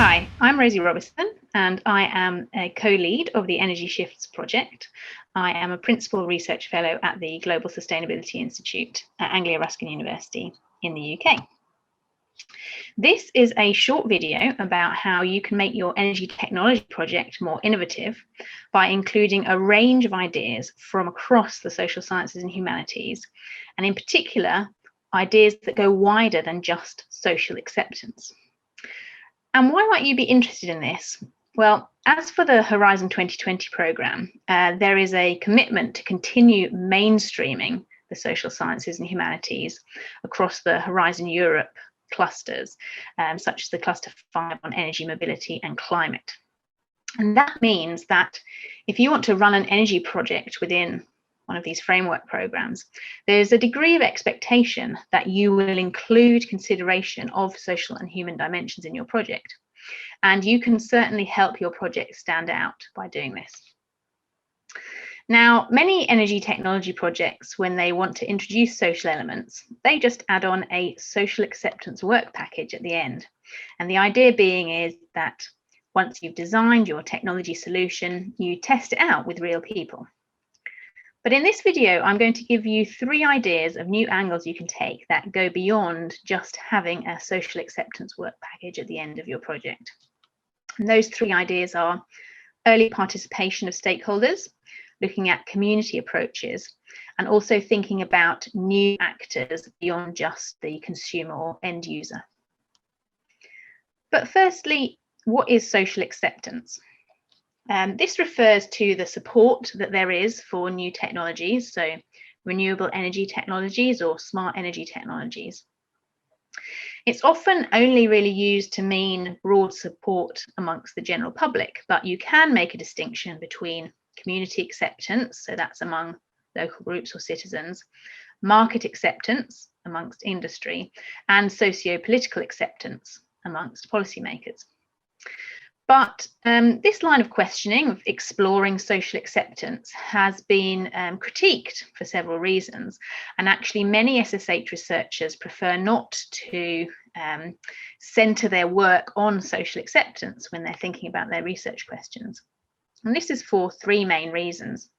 Hi, I'm Rosie Robison, and I am a co-lead of the Energy Shifts project. I am a principal research fellow at the Global Sustainability Institute at Anglia Ruskin University in the UK. This is a short video about how you can make your energy technology project more innovative by including a range of ideas from across the social sciences and humanities, and in particular, ideas that go wider than just social acceptance. And why might you be interested in this? Well, as for the Horizon 2020 programme, there is a commitment to continue mainstreaming the social sciences and humanities across the Horizon Europe clusters, such as the Cluster 5 on energy, mobility and climate. And that means that if you want to run an energy project within one of these framework programs, there's a degree of expectation that you will include consideration of social and human dimensions in your project. And you can certainly help your project stand out by doing this. Now, many energy technology projects, when they want to introduce social elements, they just add on a social acceptance work package at the end. And the idea being is that once you've designed your technology solution, you test it out with real people. But in this video, I'm going to give you 3 ideas of new angles you can take that go beyond just having a social acceptance work package at the end of your project. And those 3 ideas are early participation of stakeholders, looking at community approaches, and also thinking about new actors beyond just the consumer or end user. But firstly, what is social acceptance? This refers to the support that there is for new technologies, so renewable energy technologies or smart energy technologies. It's often only really used to mean broad support amongst the general public, but you can make a distinction between community acceptance, so that's among local groups or citizens, market acceptance amongst industry, and socio-political acceptance amongst policymakers. But this line of questioning of exploring social acceptance has been critiqued for several reasons. And actually, many SSH researchers prefer not to centre their work on social acceptance when they're thinking about their research questions. And this is for 3 main reasons.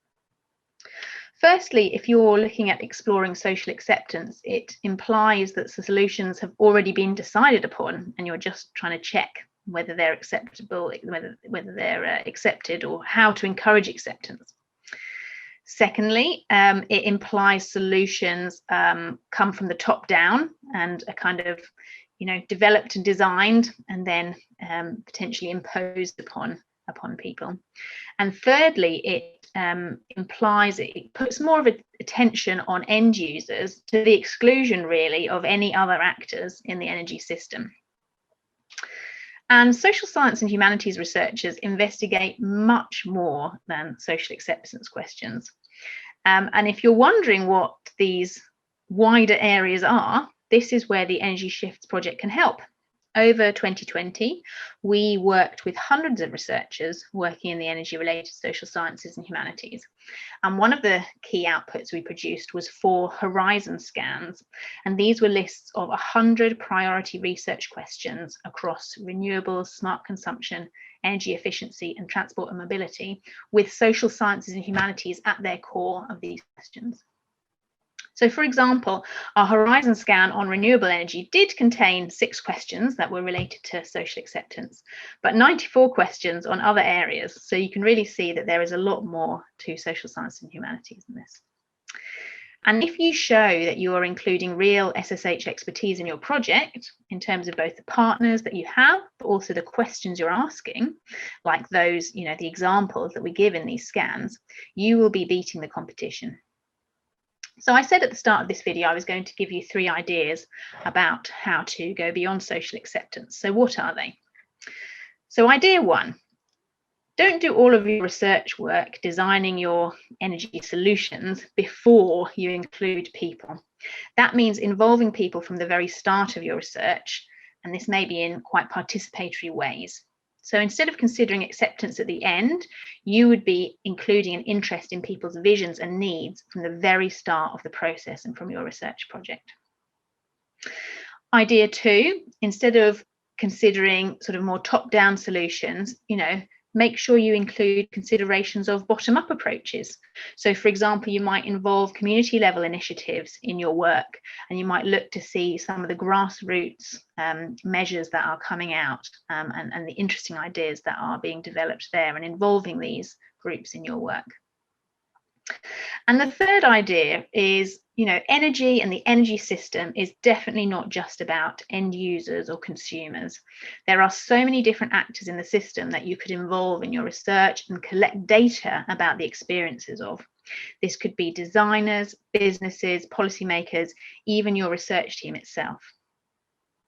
Firstly, if you're looking at exploring social acceptance, it implies that the solutions have already been decided upon and you're just trying to check whether they're acceptable, whether they're accepted, or how to encourage acceptance. Secondly, it implies solutions come from the top down and are kind of, developed and designed and then potentially imposed upon people. And thirdly, it implies it puts more of attention on end users to the exclusion, really, of any other actors in the energy system. And social science and humanities researchers investigate much more than social acceptance questions. And if you're wondering what these wider areas are, this is where the Energy Shifts project can help. Over 2020, we worked with hundreds of researchers working in the energy-related social sciences and humanities. And one of the key outputs we produced was 4 horizon scans. And these were lists of 100 priority research questions across renewables, smart consumption, energy efficiency, and transport and mobility, with social sciences and humanities at their core of these questions. So, for example, our horizon scan on renewable energy did contain 6 questions that were related to social acceptance, but 94 questions on other areas. So you can really see that there is a lot more to social science and humanities in this. And if you show that you are including real SSH expertise in your project, in terms of both the partners that you have, but also the questions you're asking, like those, the examples that we give in these scans, you will be beating the competition. So I said at the start of this video, I was going to give you 3 ideas about how to go beyond social acceptance. So what are they? So idea 1, don't do all of your research work designing your energy solutions before you include people. That means involving people from the very start of your research, and this may be in quite participatory ways. So instead of considering acceptance at the end, you would be including an interest in people's visions and needs from the very start of the process and from your research project. Idea 2, instead of considering sort of more top-down solutions, make sure you include considerations of bottom-up approaches. So, for example, you might involve community level initiatives in your work, and you might look to see some of the grassroots measures that are coming out, and the interesting ideas that are being developed there, and involving these groups in your work. And the third idea is, energy and the energy system is definitely not just about end users or consumers. There are so many different actors in the system that you could involve in your research and collect data about the experiences of. This could be designers, businesses, policymakers, even your research team itself.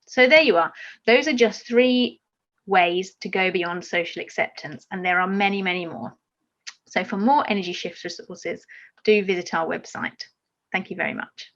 So there you are. Those are just 3 ways to go beyond social acceptance, and there are many, many more. So for more Energy Shift resources, do visit our website. Thank you very much.